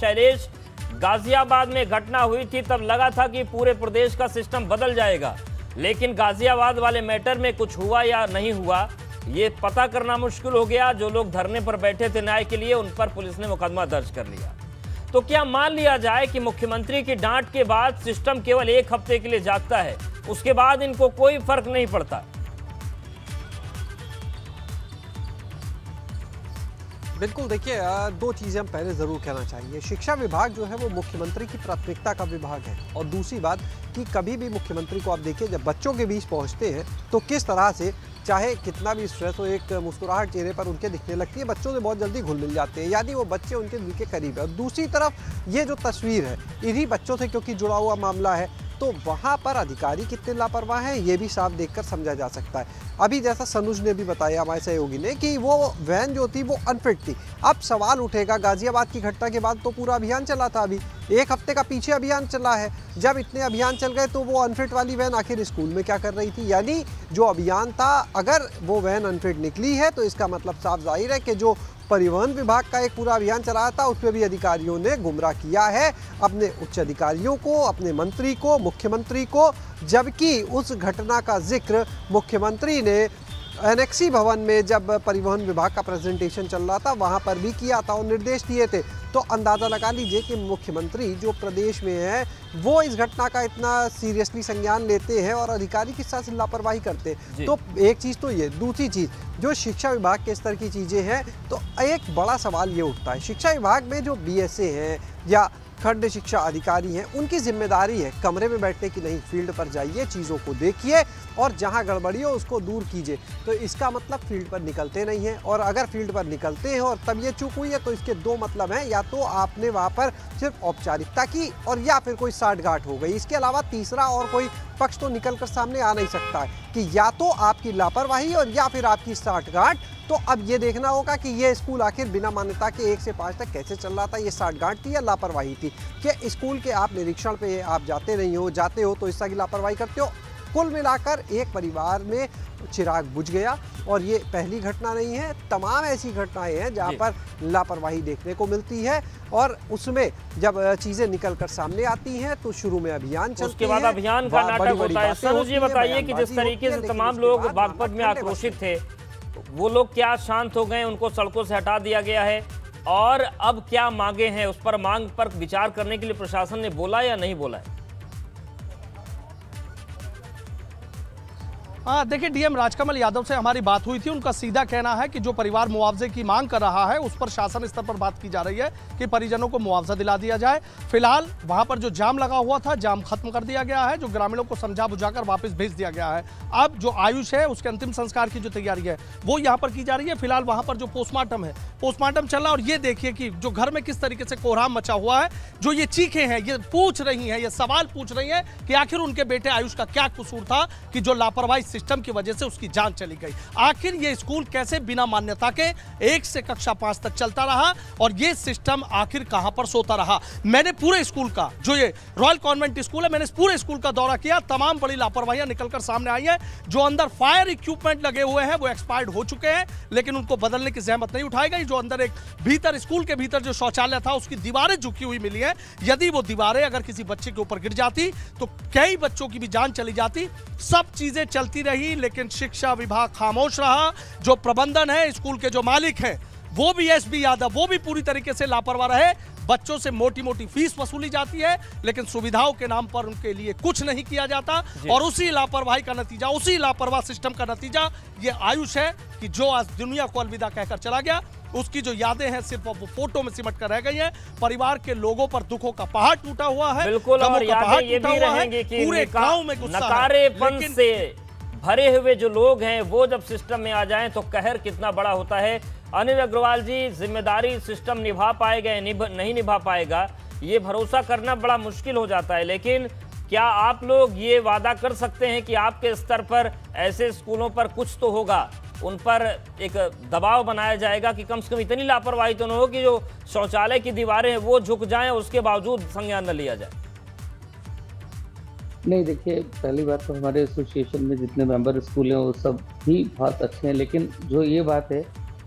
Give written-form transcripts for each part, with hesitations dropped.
शैलेश, गाजियाबाद में घटना हुई थी तब लगा था कि पूरे प्रदेश का सिस्टम बदल जाएगा, लेकिन गाजियाबाद वाले मैटर में कुछ हुआ या नहीं हुआ ये पता करना मुश्किल हो गया। जो लोग धरने पर बैठे थे न्याय के लिए, उन पर पुलिस ने मुकदमा दर्ज कर लिया। तो क्या मान लिया जाए कि मुख्यमंत्री की डांट के बाद सिस्टम केवल एक हफ्ते के लिए जागता है, उसके बाद इनको कोई फर्क नहीं पड़ता? बिल्कुल, देखिए दो चीज़ें हम पहले ज़रूर कहना चाहिए। शिक्षा विभाग जो है वो मुख्यमंत्री की प्राथमिकता का विभाग है, और दूसरी बात कि कभी भी मुख्यमंत्री को आप देखिए जब बच्चों के बीच पहुंचते हैं तो किस तरह से चाहे कितना भी स्ट्रेस हो, एक मुस्कुराहट चेहरे पर उनके दिखने लगती है। बच्चों से बहुत जल्दी घुल मिल जाते हैं, यानी वो बच्चे उनके दिल के करीब है। और दूसरी तरफ ये जो तस्वीर है, इन्हीं बच्चों से क्योंकि जुड़ा हुआ मामला है, तो वहाँ पर अधिकारी कितने लापरवाह हैं ये भी साफ देखकर समझा जा सकता है। अभी जैसा सनुज ने भी बताया हमारे सहयोगी ने कि वो वैन जो थी वो अनफिट थी। अब सवाल उठेगा, गाजियाबाद की घटना के बाद तो पूरा अभियान चला था, अभी एक हफ्ते का पीछे अभियान चला है। जब इतने अभियान चल गए तो वो अनफिट वाली वैन आखिर स्कूल में क्या कर रही थी? यानी जो अभियान था, अगर वो वैन अनफिट निकली है तो इसका मतलब साफ जाहिर है कि जो परिवहन विभाग का एक पूरा अभियान चलाया था उसमें भी अधिकारियों ने गुमराह किया है अपने उच्च अधिकारियों को, अपने मंत्री को, मुख्यमंत्री को। जबकि उस घटना का जिक्र मुख्यमंत्री ने एनेक्सी भवन में जब परिवहन विभाग का प्रेजेंटेशन चल रहा था वहां पर भी किया था और निर्देश दिए थे। तो अंदाज़ा लगा लीजिए कि मुख्यमंत्री जो प्रदेश में है वो इस घटना का इतना सीरियसली संज्ञान लेते हैं और अधिकारी के साथ लापरवाही करते हैं। तो एक चीज़ तो ये, दूसरी चीज़ जो शिक्षा विभाग के स्तर की चीज़ें हैं, तो एक बड़ा सवाल ये उठता है, शिक्षा विभाग में जो बीएसए हैं या खंड शिक्षा अधिकारी हैं, उनकी जिम्मेदारी है कमरे में बैठने की नहीं, फील्ड पर जाइए, चीज़ों को देखिए और जहां गड़बड़ी हो उसको दूर कीजिए। तो इसका मतलब फील्ड पर निकलते नहीं हैं, और अगर फील्ड पर निकलते हैं और तब ये चूक हुई है तो इसके दो मतलब हैं, या तो आपने वहां पर सिर्फ औपचारिकता की और या फिर कोई साठगांठ हो गई। इसके अलावा तीसरा और कोई पक्ष तो निकल कर सामने आ नहीं सकता है कि या तो आपकी लापरवाही और या फिर आपकी साठगांठ। तो अब ये देखना होगा कि ये स्कूल आखिर बिना मान्यता के 1 से 5 तक कैसे चल रहा था, ये साठगांठ थी या लापरवाही थी? कि स्कूल के आप निरीक्षण पे आप जाते नहीं हो, जाते हो तो इस तरह की लापरवाही करते हो। कुल मिलाकर एक परिवार में चिराग बुझ गया, और ये पहली घटना नहीं है, तमाम ऐसी घटनाएं हैं जहां पर लापरवाही देखने को मिलती है, और उसमें जब चीजें निकल कर सामने आती हैं तो शुरू में अभियान चलते हैं, उसके बाद अभियान का नाटक होता है। सनुज जी बताइए कि जिस तरीके से तमाम लोग बागपत में आक्रोशित थे, वो लोग क्या शांत हो गए, उनको सड़कों से हटा दिया गया है, और अब क्या मांगे हैं, उस पर मांग पर विचार करने के लिए प्रशासन ने बोला या नहीं बोला है? देखिए, डीएम राजकमल यादव से हमारी बात हुई थी। उनका सीधा कहना है कि जो परिवार मुआवजे की मांग कर रहा है उस पर शासन स्तर पर बात की जा रही है कि परिजनों को मुआवजा दिला दिया जाए। फिलहाल वहां पर जो जाम लगा हुआ था, जाम खत्म कर दिया गया है, जो ग्रामीणों को समझा बुझाकर वापस भेज दिया गया है। अब जो आयुष है उसके अंतिम संस्कार की जो तैयारी है वो यहाँ पर की जा रही है। फिलहाल वहां पर जो पोस्टमार्टम है, पोस्टमार्टम चल रहा है, और ये देखिए कि जो घर में किस तरीके से कोहराम मचा हुआ है, जो ये चीखें हैं, ये पूछ रही हैं, ये सवाल पूछ रही हैं कि आखिर उनके बेटे आयुष का क्या कसूर था कि जो लापरवाही सिस्टम की वजह से उसकी जान चली गई। आखिर ये स्कूल कैसे बिना मान्यता के 1 से कक्षा 5 तक चलता रहा, और ये सिस्टम आखिर कहां पर सोता रहा? मैंने पूरे स्कूल का, जो ये रॉयल कॉन्वेंट स्कूल है, मैंने पूरे स्कूल का दौरा किया। तमाम बड़ी लापरवाहियां निकलकर सामने आई है। जो अंदर फायर इक्विपमेंट लगे हुए हैं वो एक्सपायर्ड हो चुके हैं, लेकिन उनको बदलने की जहमत नहीं उठाई गई। जो अंदर एक भीतर, स्कूल के भीतर जो शौचालय था उसकी दीवारें झुकी हुई मिली है। यदि वो दीवारें अगर किसी बच्चे के ऊपर गिर जाती तो कई बच्चों की भी जान चली जाती। सब चीजें चलती रही, लेकिन शिक्षा विभाग खामोश रहा। जो प्रबंधन है, स्कूल के जो मालिक हैं, वो भी एसबी यादव, वो भी पूरी तरीके से लापरवाह रहे। बच्चों से मोटी मोटी फीस वसूली जाती है, लेकिन सुविधाओं के नाम पर उनके लिए कुछ नहीं किया जाता, और उसी लापरवाही का नतीजा, उसी लापरवाह सिस्टम का नतीजा ये आयुष है कि जो आज दुनिया को अलविदा कहकर चला गया। उसकी जो यादें हैं सिर्फ वो फोटो में सिमट कर रह गई हैं। परिवार के लोगों पर दुखों का पहाड़ टूटा हुआ है। बिल्कुल, और यादें ये भी रहेंगी कि पूरे गांव में नकारेपन से भरे हुए जो लोग हैं वो जब सिस्टम में आ जाएं तो कहर कितना बड़ा होता है। अनिल अग्रवाल जी, जिम्मेदारी सिस्टम निभा पाएगा या नहीं निभा पाएगा, ये भरोसा करना बड़ा मुश्किल हो जाता है, लेकिन क्या आप लोग ये वादा कर सकते हैं कि आपके स्तर पर ऐसे स्कूलों पर कुछ तो होगा, उन पर एक दबाव बनाया जाएगा कि कम से कम इतनी लापरवाही तो न हो कि जो शौचालय की दीवारें हैं वो झुक जाएं, उसके बावजूद संज्ञान न लिया जाए? नहीं, देखिए, पहली बात तो हमारे एसोसिएशन में जितने मेंबर स्कूल हैं वो सब भी बहुत अच्छे हैं, लेकिन जो ये बात है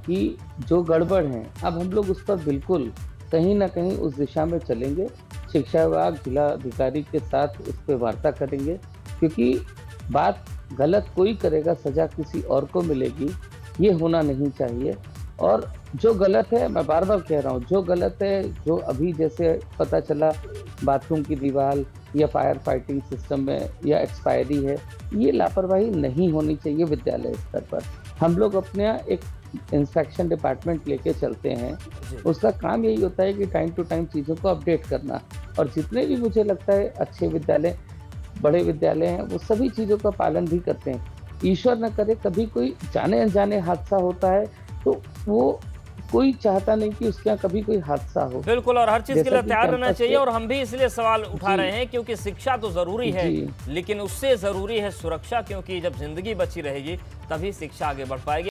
कि जो गड़बड़ है, अब हम लोग उस पर बिल्कुल कहीं ना कहीं उस दिशा में चलेंगे। शिक्षा विभाग जिला अधिकारी के साथ इस पे वार्ता करेंगे, क्योंकि बात गलत कोई करेगा सजा किसी और को मिलेगी, ये होना नहीं चाहिए। और जो गलत है, मैं बार बार कह रहा हूँ, जो गलत है, जो अभी जैसे पता चला बाथरूम की दीवार या फायर फाइटिंग सिस्टम में या एक्सपायरी है, ये लापरवाही नहीं होनी चाहिए विद्यालय स्तर पर। हम लोग अपने यहाँ एक इंस्पेक्शन डिपार्टमेंट लेके चलते हैं, उसका काम यही होता है कि टाइम टू टाइम चीज़ों को अपडेट करना। और जितने भी मुझे लगता है अच्छे विद्यालय, बड़े विद्यालय हैं, वो सभी चीज़ों का पालन भी करते हैं। ईश्वर न करे कभी कोई जाने अनजाने हादसा होता है तो वो कोई चाहता नहीं कि उसके यहाँ कभी कोई हादसा हो। बिल्कुल, और हर चीज के लिए तैयार रहना चाहिए। और हम भी इसलिए सवाल उठा रहे हैं क्योंकि शिक्षा तो जरूरी है, लेकिन उससे जरूरी है सुरक्षा, क्योंकि जब जिंदगी बची रहेगी तभी शिक्षा आगे बढ़ पाएगी।